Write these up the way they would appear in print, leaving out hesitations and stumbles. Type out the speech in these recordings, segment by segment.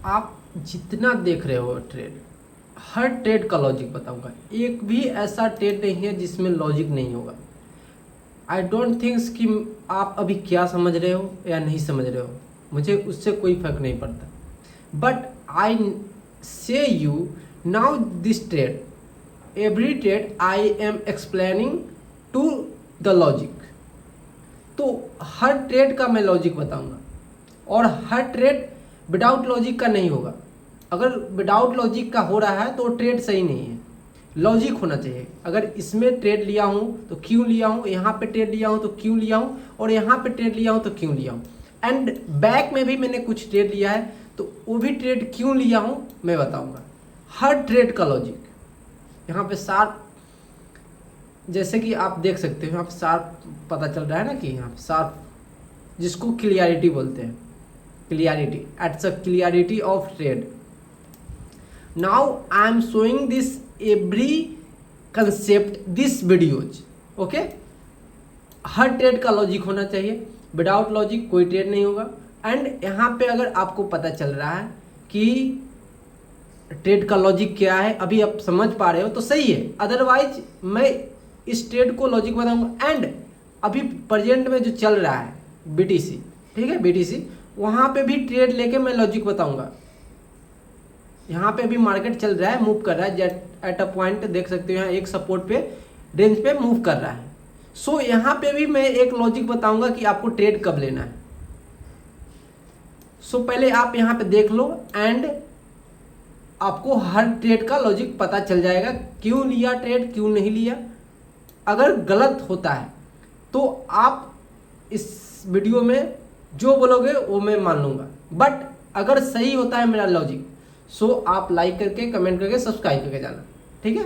आप जितना देख रहे हो ट्रेड, हर ट्रेड का लॉजिक बताऊंगा। एक भी ऐसा ट्रेड नहीं है जिसमें लॉजिक नहीं होगा। आई डोंट थिंक्स कि आप अभी क्या समझ रहे हो या नहीं समझ रहे हो, मुझे उससे कोई फर्क नहीं पड़ता। But I say you now this trade, every trade I am explaining to the logic. तो हर ट्रेड का मैं लॉजिक बताऊंगा और हर ट्रेड विदाउट लॉजिक का नहीं होगा। अगर विदाउट लॉजिक का हो रहा है तो ट्रेड सही नहीं है, लॉजिक होना चाहिए। अगर इसमें ट्रेड लिया हूँ तो क्यों लिया हूँ, यहाँ पे ट्रेड लिया हूँ तो क्यों लिया हूँ, और यहाँ पे ट्रेड लिया हूँ तो क्यों लिया हूँ, एंड बैक में भी मैंने कुछ ट्रेड लिया है तो वो भी ट्रेड क्यों लिया हूँ मैं बताऊँगा। हर ट्रेड का लॉजिक यहाँ पे शार्प, जैसे कि आप देख सकते हो यहाँ पे शार्प पता चल रहा है ना कि यहाँ पे शार्प, जिसको क्लियरिटी बोलते हैं, clarity, it's a clarity of trade. Now I am showing this every concept this videos, okay. हर ट्रेड का लॉजिक होना चाहिए, विदाउट लॉजिक कोई ट्रेड नहीं होगा। एंड यहाँ पे अगर आपको पता चल रहा है कि ट्रेड का लॉजिक क्या है, अभी आप समझ पा रहे हो तो सही है, अदरवाइज मैं इस ट्रेड को लॉजिक बताऊंगा। एंड अभी प्रेजेंट में जो चल रहा है BTC, ठीक है, BTC, वहाँ पे भी ट्रेड लेके मैं लॉजिक बताऊंगा। यहाँ पे अभी मार्केट चल रहा है, मूव कर रहा है एट अ पॉइंट, देख सकते हो यहाँ एक सपोर्ट पे रेंज पे मूव कर रहा है। सो यहाँ पे भी मैं एक लॉजिक बताऊंगा कि आपको ट्रेड कब लेना है। सो पहले आप यहाँ पे देख लो एंड आपको हर ट्रेड का लॉजिक पता चल जाएगा, क्यों लिया ट्रेड, क्यों नहीं लिया। अगर गलत होता है तो आप इस वीडियो में जो बोलोगे वो मैं मान लूँगा, बट अगर सही होता है मेरा लॉजिक, सो आप लाइक करके, कमेंट करके, सब्सक्राइब करके जाना, ठीक है।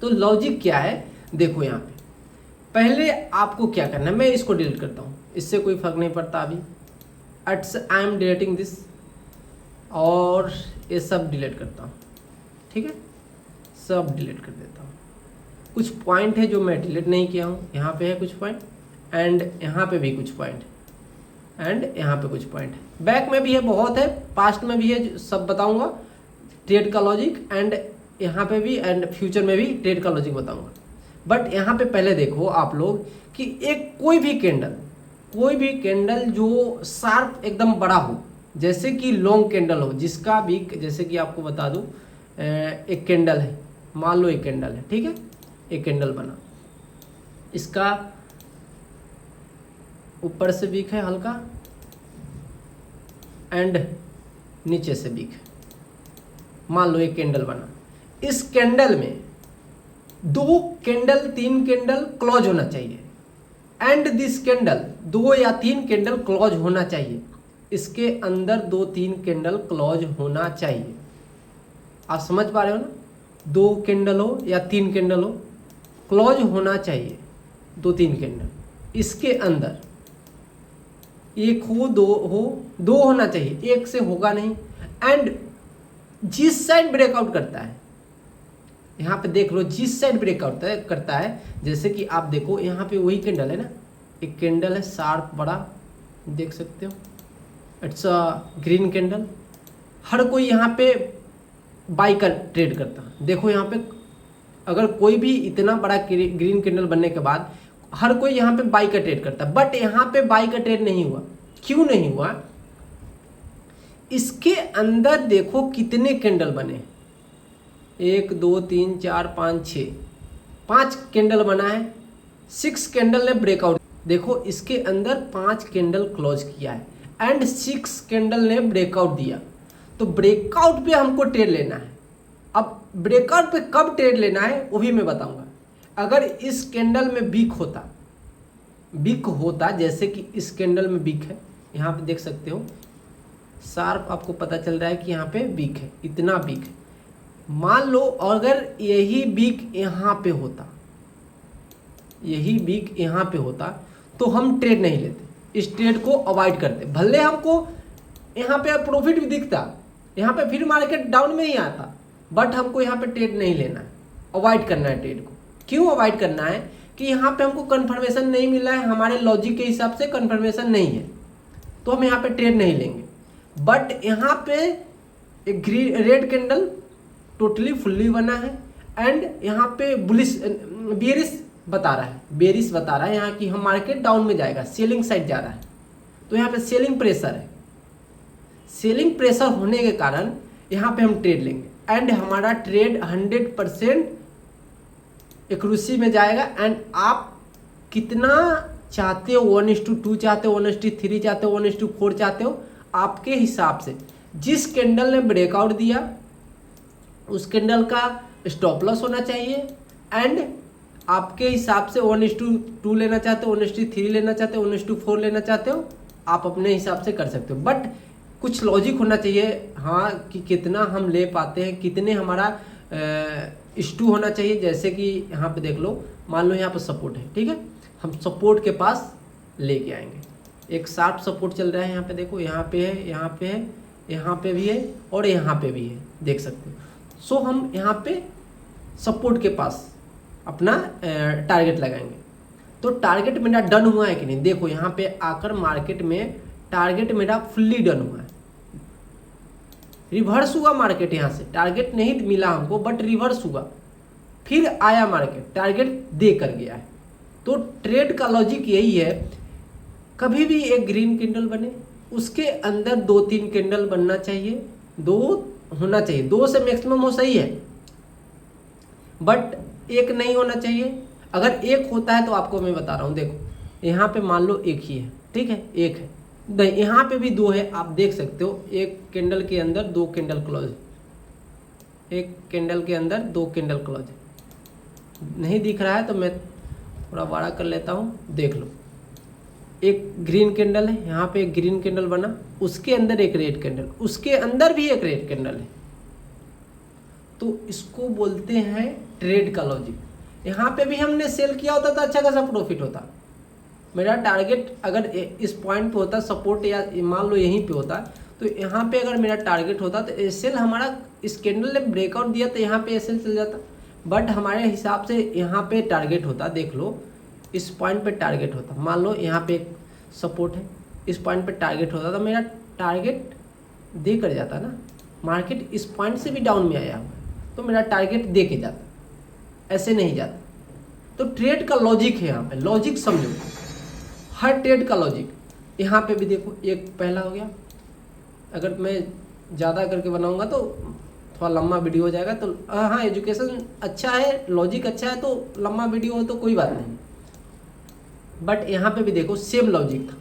तो लॉजिक क्या है देखो यहाँ पे, पहले आपको क्या करना है, मैं इसको डिलीट करता हूँ, इससे कोई फर्क नहीं पड़ता अभी। एट्स आई एम डिलीटिंग दिस, और ये सब डिलीट करता हूँ, ठीक है, सब डिलीट कर देता हूँ। कुछ पॉइंट है जो मैं डिलीट नहीं किया हूँ, यहाँ पे है कुछ पॉइंट, एंड यहाँ पे भी कुछ पॉइंट, एंड यहाँ पे कुछ पॉइंट, बैक में भी है, बहुत है, पास्ट में भी है, सब बताऊँगा ट्रेड का लॉजिक, एंड यहाँ पे भी, एंड फ्यूचर में भी ट्रेड का लॉजिक बताऊँगा। बट यहाँ पे पहले देखो आप लोग कि एक कोई भी कैंडल जो शार्प एकदम बड़ा हो, जैसे कि लॉन्ग कैंडल हो, जिसका भी, जैसे कि आपको बता दूं, एक कैंडल है, मान लो एक कैंडल है, ठीक है, एक कैंडल बना, इसका ऊपर से वीक है हल्का एंड नीचे से वीक है, मान लो एक कैंडल बना। इस कैंडल में 2 कैंडल 3 कैंडल क्लोज होना चाहिए, एंड दिस कैंडल 2 या 3 कैंडल क्लोज होना चाहिए, इसके अंदर 2-3 कैंडल क्लोज होना चाहिए। आप समझ पा रहे हो ना, 2 कैंडल हो या 3 कैंडल हो, क्लोज होना चाहिए 2-3 कैंडल। इसके अंदर 1 हो, 2 होना चाहिए, 1 से होगा नहीं। एंड जिस साइड ब्रेकआउट करता है, यहाँ पे देख लो, जिस साइड ब्रेकआउट करता है, जैसे कि आप देखो यहाँ पे वही कैंडल है ना, एक कैंडल है शार्प बड़ा, देख सकते हो, इट्स अ ग्रीन कैंडल। हर कोई यहाँ पे बाई का ट्रेड करता है, देखो यहाँ पे अगर कोई भी इतना बड़ा ग्रीन कैंडल बनने के बाद हर कोई यहाँ पे बाई का ट्रेड करता है, बट यहाँ पे बाई का ट्रेड नहीं हुआ। क्यों नहीं हुआ? इसके अंदर देखो कितने कैंडल बने, 1 2 3 4 5 6, 5 कैंडल बना है, 6 कैंडल ने ब्रेकआउट, देखो इसके अंदर 5 कैंडल क्लोज किया है एंड 6 कैंडल ने ब्रेकआउट दिया। तो ब्रेकआउट पे हमको ट्रेड लेना है। अब ब्रेकआउट पे कब ट्रेड लेना है वो भी मैं बताऊंगा। अगर इस कैंडल में वीक होता, जैसे कि इस कैंडल में वीक है, यहाँ पे देख सकते हो शार्प, आपको पता चल रहा है कि यहाँ पे वीक है, इतना वीक है। मान लो अगर यही वीक यहाँ पे होता, यही वीक यहाँ पे होता, तो हम ट्रेड नहीं लेते, इस ट्रेड को अवॉइड करते। भले हमको यहाँ पे प्रॉफिट भी दिखता, यहाँ पे फिर मार्केट डाउन में ही आता, बट हमको यहाँ पे ट्रेड नहीं लेना है, अवॉइड करना है ट्रेड को। क्यों अवॉइड करना है? कि यहाँ पे हमको कन्फर्मेशन नहीं मिला है, हमारे लॉजिक के हिसाब से कन्फर्मेशन नहीं है, तो हम यहाँ पे ट्रेड नहीं लेंगे। बट यहाँ पे एक रेड कैंडल टोटली फुल्ली बना है एंड यहाँ पे बेरिश बता रहा है यहाँ की हम मार्केट डाउन में जाएगा, सेलिंग साइड जा रहा है। तो यहाँ पे सेलिंग प्रेशर है, सेलिंग प्रेशर होने के कारण यहाँ पे हम ट्रेड लेंगे एंड हमारा ट्रेड 100% एक्यूरेसी में जाएगा। एंड आप कितना चाहते हो, 1:2 चाहते हो, 1:3 चाहते हो, 1:4 चाहते हो, आपके हिसाब से जिस कैंडल ने ब्रेकआउट दिया उस कैंडल का स्टॉप लॉस होना चाहिए एंड आपके हिसाब से 1:2 लेना चाहते हो, 1:3 लेना चाहते हो, 1:4 लेना चाहते हो, आप अपने हिसाब से कर सकते हो। बट कुछ लॉजिक होना चाहिए, हाँ, कि कितना हम ले पाते हैं, कितने हमारा स्टू होना चाहिए। जैसे कि यहाँ पे देख लो, मान लो यहाँ पे सपोर्ट है, ठीक है, हम सपोर्ट के पास लेके आएंगे। एक शार्प सपोर्ट चल रहा है, यहाँ पे देखो, यहाँ पे है, यहाँ पे है, यहाँ पे भी है और यहाँ पे भी है, देख सकते हो। सो हम यहाँ पे सपोर्ट के पास अपना टारगेट लगाएंगे। तो टारगेट मेरा डन हुआ है कि नहीं, देखो यहाँ पे आकर मार्केट में टारगेट मेरा फुल्ली डन हुआ है। रिवर्स हुआ मार्केट, यहाँ से टारगेट नहीं मिला हमको बट रिवर्स हुआ, फिर आया मार्केट, टारगेट दे कर गया है। तो ट्रेड का लॉजिक यही है, कभी भी एक ग्रीन कैंडल बने उसके अंदर 2-3 कैंडल बनना चाहिए, 2 होना चाहिए, 2 से मैक्सिमम हो सही है बट एक नहीं होना चाहिए। अगर एक होता है तो आपको मैं बता रहा हूँ, देखो यहाँ पे मान लो एक ही है, ठीक है, एक है, यहाँ पे भी 2 है, आप देख सकते हो। एक कैंडल के अंदर 2 कैंडल क्लोज है, एक कैंडल के अंदर 2 कैंडल क्लोज है। नहीं दिख रहा है तो मैं थोड़ा बड़ा कर लेता हूँ, देख लो। एक ग्रीन कैंडल है, यहाँ पे एक ग्रीन कैंडल बना, उसके अंदर एक रेड कैंडल, उसके अंदर भी एक रेड कैंडल है। तो इसको बोलते हैं ट्रेड का लॉजिक। यहाँ पे भी हमने सेल किया होता तो अच्छा खासा प्रॉफिट होता। मेरा टारगेट अगर इस पॉइंट पे होता, सपोर्ट या मान लो यहीं पे होता, तो यहाँ पे अगर मेरा टारगेट होता तो एसएल हमारा, इस कैंडल ने ब्रेकआउट दिया तो यहाँ पे एसएल चल जाता। बट हमारे हिसाब से यहाँ पे टारगेट होता, देख लो, इस पॉइंट पे टारगेट होता, मान लो यहाँ पे एक सपोर्ट है, इस पॉइंट पे टारगेट होता तो मेरा टारगेट दे कर जाता ना। मार्केट इस पॉइंट से भी डाउन में आया हुआ तो मेरा टारगेट दे के जाता, ऐसे नहीं जाता। तो ट्रेड का लॉजिक है, यहाँ पे लॉजिक समझो, हर ट्रेड का लॉजिक। यहाँ पे भी देखो, एक पहला हो गया, अगर मैं ज़्यादा करके बनाऊंगा तो थोड़ा लंबा वीडियो हो जाएगा। तो हाँ, एजुकेशन अच्छा है, लॉजिक अच्छा है, तो लंबा वीडियो हो तो कोई बात नहीं। बट यहाँ पे भी देखो सेम लॉजिक था,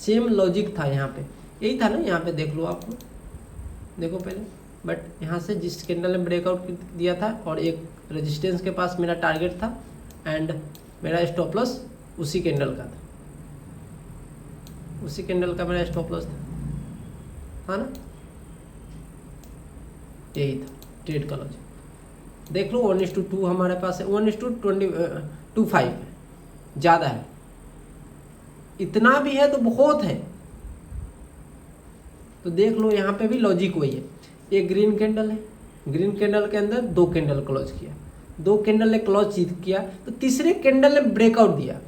सेम लॉजिक था, यहाँ पे यही था ना। यहाँ पे देख लो, आपको देखो पहले, बट यहाँ से जिस कैंडल ने ब्रेकआउट दिया था और एक रेजिस्टेंस के पास मेरा टारगेट था एंड मेरा स्टॉप लॉस उसी कैंडल का था, उसी कैंडल का मेरा स्टॉप लॉस था, हाँ ना। यही था ट्रेड का लॉजिक। देख लो 1:2 हमारे पास है, 1:25 है, ज़्यादा है, इतना भी है तो बहुत है। तो देख लो यहाँ पे भी लॉजिक वही है। एक ग्रीन कैंडल है, ग्रीन कैंडल के अंदर 2 कैंडल क्लोज किया, 2 कैंडल ने क्लोज किया तो तीसरे कैंडल ने ब्रेकआउट दिया।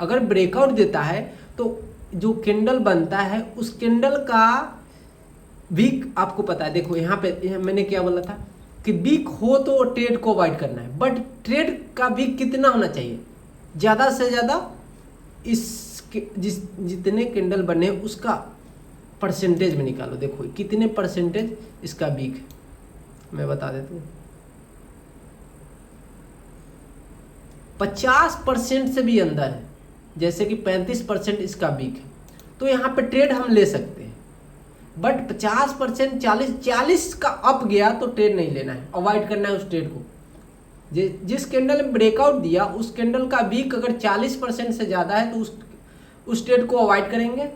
अगर ब्रेकआउट देता है तो जो कैंडल बनता है उस कैंडल का वीक आपको पता है। देखो यहाँ पे मैंने क्या बोला था कि वीक हो तो ट्रेड को अवॉइड करना है, बट ट्रेड का वीक कितना होना चाहिए, ज़्यादा से ज़्यादा जितने कैंडल बने उसका परसेंटेज में निकालो। देखो कितने परसेंटेज इसका वीक है, मैं बता देता हूँ, 50% से भी अंदर है, जैसे कि 35% इसका वीक है। तो यहाँ पे ट्रेड हम ले सकते हैं, बट 50%, 40 का अप गया तो ट्रेड नहीं लेना है, अवॉइड करना है उस ट्रेड को। जिस कैंडल में ब्रेकआउट दिया उस कैंडल का वीक अगर 40% से ज़्यादा है तो उस ट्रेड को अवॉइड करेंगे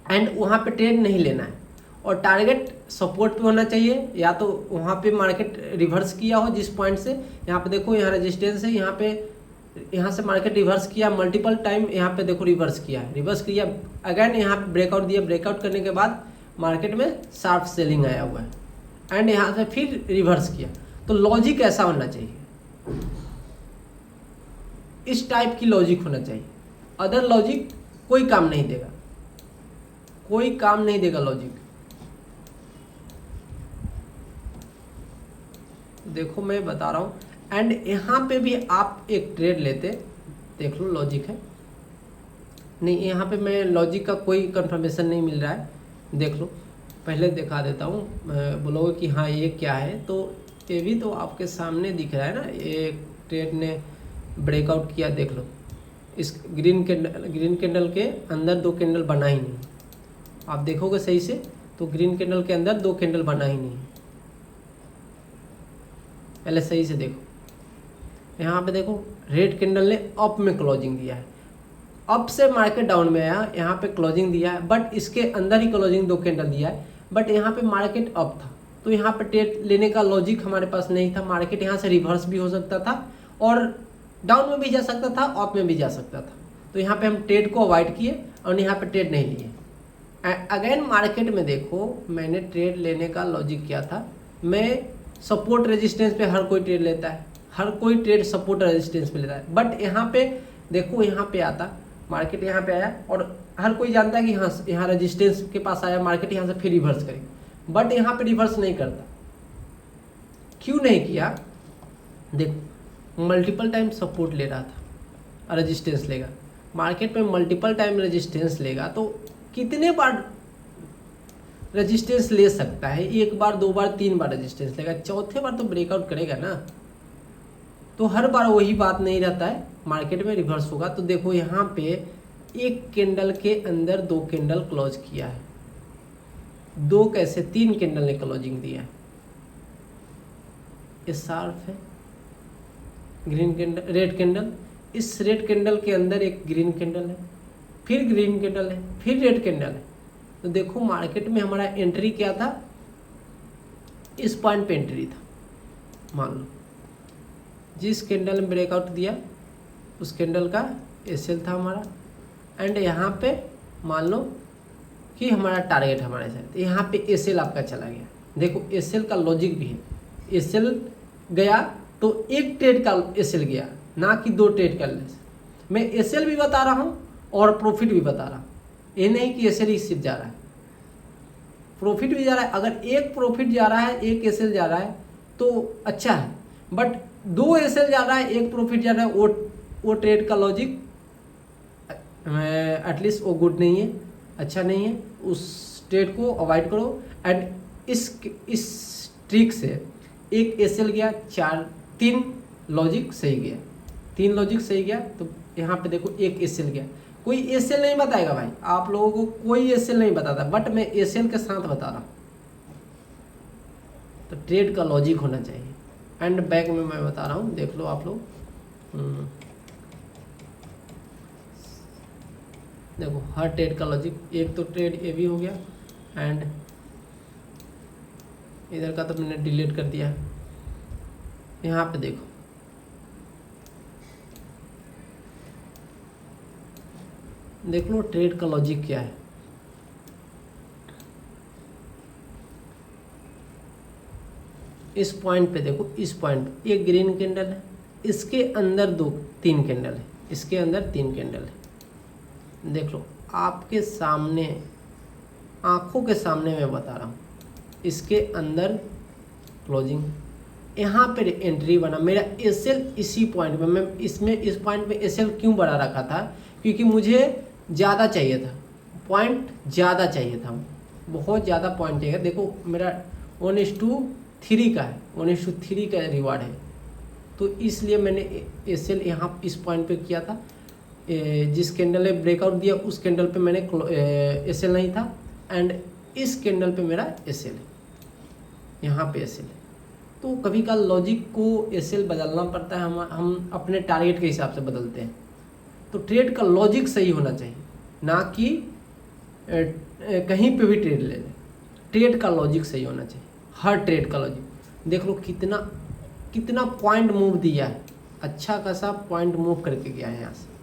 एंड वहाँ पे ट्रेड नहीं लेना है। और टारगेट सपोर्ट पे होना चाहिए, या तो वहाँ पे मार्केट रिवर्स किया हो जिस पॉइंट से, यहाँ पे देखो यहाँ रेजिस्टेंस है, यहाँ से मार्केट रिवर्स किया मल्टीपल टाइम, यहाँ पे देखो रिवर्स किया अगेन यहाँ पे ब्रेकआउट दिया, ब्रेकआउट करने के बाद मार्केट में शार्प सेलिंग आया हुआ है एंड यहाँ से फिर रिवर्स किया। तो लॉजिक ऐसा होना चाहिए, इस टाइप की लॉजिक होना चाहिए, अदर लॉजिक कोई काम नहीं देगा। कोई काम नहीं देगा लॉजिक। देखो मैं बता रहा हूँ, एंड यहाँ पे भी आप एक ट्रेड लेते, देख लो लॉजिक है नहीं, यहाँ पे मैं लॉजिक का कोई कंफर्मेशन नहीं मिल रहा है, देख लो पहले दिखा देता हूँ, बोलोगे कि हाँ ये क्या है, तो ये भी तो आपके सामने दिख रहा है ना, एक ट्रेड ने ब्रेकआउट किया, देख लो इस ग्रीन कैंडल के अंदर दो कैंडल बना ही नहीं, आप देखोगे सही से तो ग्रीन कैंडल के अंदर दो कैंडल बना ही नहीं, पहले सही से देखो। यहाँ पे देखो रेड कैंडल ने अप में क्लोजिंग दिया है, अप से मार्केट डाउन में आया, यहाँ पे क्लोजिंग दिया है, बट इसके अंदर ही क्लोजिंग दो कैंडल दिया है, बट यहाँ पे मार्केट अप था, तो यहाँ पे ट्रेड लेने का लॉजिक हमारे पास नहीं था। मार्केट यहाँ से रिवर्स भी हो सकता था और डाउन में भी जा सकता था, अप में भी जा सकता था, तो यहाँ पे हम ट्रेड को अवॉइड किए और यहाँ पे ट्रेड नहीं लिए। अगेन मार्केट में देखो मैंने ट्रेड लेने का लॉजिक क्या था, मैं सपोर्ट रेजिस्टेंस पे हर कोई ट्रेड लेता है, हर कोई ट्रेड सपोर्ट रेजिस्टेंस पे लेता है, बट यहाँ पे देखो यहाँ पे आता मार्केट, यहाँ पे आया और हर कोई जानता है कि हाँ यहाँ रेजिस्टेंस के पास आया, मार्केट यहाँ से फिर रिवर्स करेगा, बट यहाँ पे रिवर्स नहीं करता। क्यों नहीं किया, देखो मल्टीपल टाइम सपोर्ट ले रहा था, रेजिस्टेंस लेगा, मार्केट में मल्टीपल टाइम रेजिस्टेंस लेगा तो कितने बार रेजिस्टेंस ले सकता है, एक बार दो बार तीन बार रेजिस्टेंस लेगा, चौथे बार तो ब्रेकआउट करेगा ना, तो हर बार वही बात नहीं रहता है, मार्केट में रिवर्स होगा। तो देखो यहाँ पे एक कैंडल के अंदर दो कैंडल क्लोज किया है, दो कैसे तीन कैंडल ने क्लोजिंग दिया है, ये शार्प है ग्रीन कैंडल, रेड कैंडल, इस रेड कैंडल के अंदर एक ग्रीन कैंडल है, फिर ग्रीन कैंडल है, फिर रेड कैंडल है, तो देखो मार्केट में हमारा एंट्री क्या था, इस पॉइंट पे एंट्री था, मान लो जिस कैंडल में ब्रेकआउट दिया उस कैंडल का एसएल था हमारा, एंड यहाँ पे मान लो कि हमारा टारगेट हमारे साथ, यहाँ पे एसएल आपका चला गया। देखो एसएल का लॉजिक भी है, एसएल गया तो एक ट्रेड का एसएल गया, ना कि दो ट्रेड का। मैं एसएल भी बता रहा हूँ और प्रॉफिट भी बता रहा हूँ, ये नहीं कि एसएल ही सिर्फ जा रहा है, प्रॉफिट भी जा रहा है। अगर एक प्रॉफिट जा रहा है एक एसएल जा रहा है तो अच्छा है, बट दो एसएल जा रहा है एक प्रॉफिट जा रहा है, वो ट्रेड का लॉजिक एटलीस्ट वो गुड नहीं है, अच्छा नहीं है, उस ट्रेड को अवॉइड करो। एंड इस ट्रिक से एक एसएल गया, तीन लॉजिक सही गया, तीन लॉजिक सही गया, तो यहाँ पे देखो एक एसएल गया, कोई एसएल नहीं बताएगा भाई, आप लोगों को कोई एसएल नहीं बताता, बट मैं एसएल के साथ बता रहा हूँ, तो ट्रेड का लॉजिक होना चाहिए। एंड बैक में मैं बता रहा हूँ, देख लो आप लोग, देखो हर ट्रेड का लॉजिक, एक तो ट्रेड ये भी हो गया, एंड इधर का तो मैंने डिलीट कर दिया, यहाँ पे देखो देख लो ट्रेड का लॉजिक क्या है। इस पॉइंट पे देखो, इस पॉइंट पे एक ग्रीन कैंडल है, इसके अंदर तीन कैंडल है, इसके अंदर तीन कैंडल है, देख लो आपके सामने, आंखों के सामने मैं बता रहा हूँ, इसके अंदर क्लोजिंग, यहाँ पे एंट्री बना, मेरा एसएल इसी पॉइंट पे, मैं इसमें इस पॉइंट पे एसएल क्यों बढ़ा रखा था, क्योंकि मुझे ज़्यादा चाहिए था, पॉइंट ज़्यादा चाहिए था, बहुत ज़्यादा पॉइंट चाहिए। देखो मेरा 1:3 का है, 1:3 का रिवार्ड है, तो इसलिए मैंने एसएल यहाँ इस पॉइंट पे किया था, जिस कैंडल ने ब्रेकआउट दिया उस कैंडल पे मैंने एसएल नहीं था, एंड इस कैंडल पे मेरा एसएल है, यहाँ पे एसएल है। तो कभी का लॉजिक को एसएल बदलना पड़ता है, हम अपने टारगेट के हिसाब से बदलते हैं, तो ट्रेड का लॉजिक सही होना चाहिए, ना कि कहीं पे भी ट्रेड ले लें, ट्रेड का लॉजिक सही होना चाहिए, हर ट्रेड का लॉजिक। देख लो कितना पॉइंट मूव दिया है, अच्छा खासा पॉइंट मूव करके गया है यहाँ से।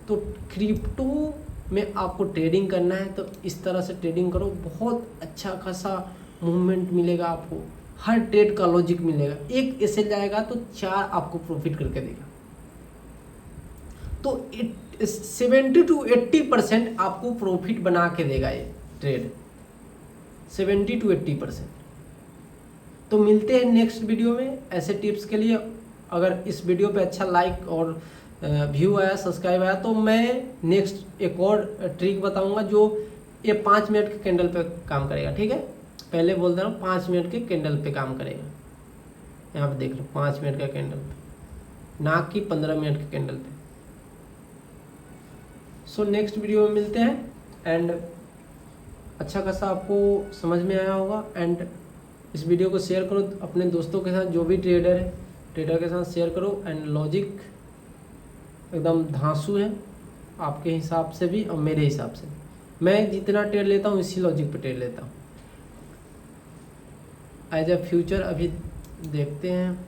तो क्रिप्टो में आपको ट्रेडिंग करना है तो इस तरह से ट्रेडिंग करो, बहुत अच्छा खासा मूवमेंट मिलेगा आपको, हर ट्रेड का लॉजिक मिलेगा, एक एसएल जाएगा तो 4 आपको प्रॉफिट करके देगा, तो 70 to 80% आपको प्रॉफिट बना के देगा ये ट्रेड 70-80%। तो मिलते हैं नेक्स्ट वीडियो में ऐसे टिप्स के लिए। अगर इस वीडियो पे अच्छा लाइक और व्यू आया, सब्सक्राइब आया, तो मैं नेक्स्ट एक और ट्रिक बताऊंगा जो ये 5 मिनट के कैंडल पे काम करेगा। ठीक है, पहले बोल दे रहा हूँ 5 मिनट के कैंडल पे काम करेगा। यहाँ पे देख लो 5 मिनट का कैंडल पे, ना कि 15 मिनट के कैंडल पे। सो नेक्स्ट वीडियो में मिलते हैं। एंड अच्छा खासा आपको समझ में आया होगा। एंड इस वीडियो को शेयर करो अपने दोस्तों के साथ, जो भी ट्रेडर है ट्रेडर के साथ शेयर करो। एंड लॉजिक एकदम धांसू है आपके हिसाब से भी और मेरे हिसाब से। मैं जितना ट्रेड लेता हूँ इसी लॉजिक पे ट्रेड लेता हूँ। एज ए फ्यूचर अभी देखते हैं।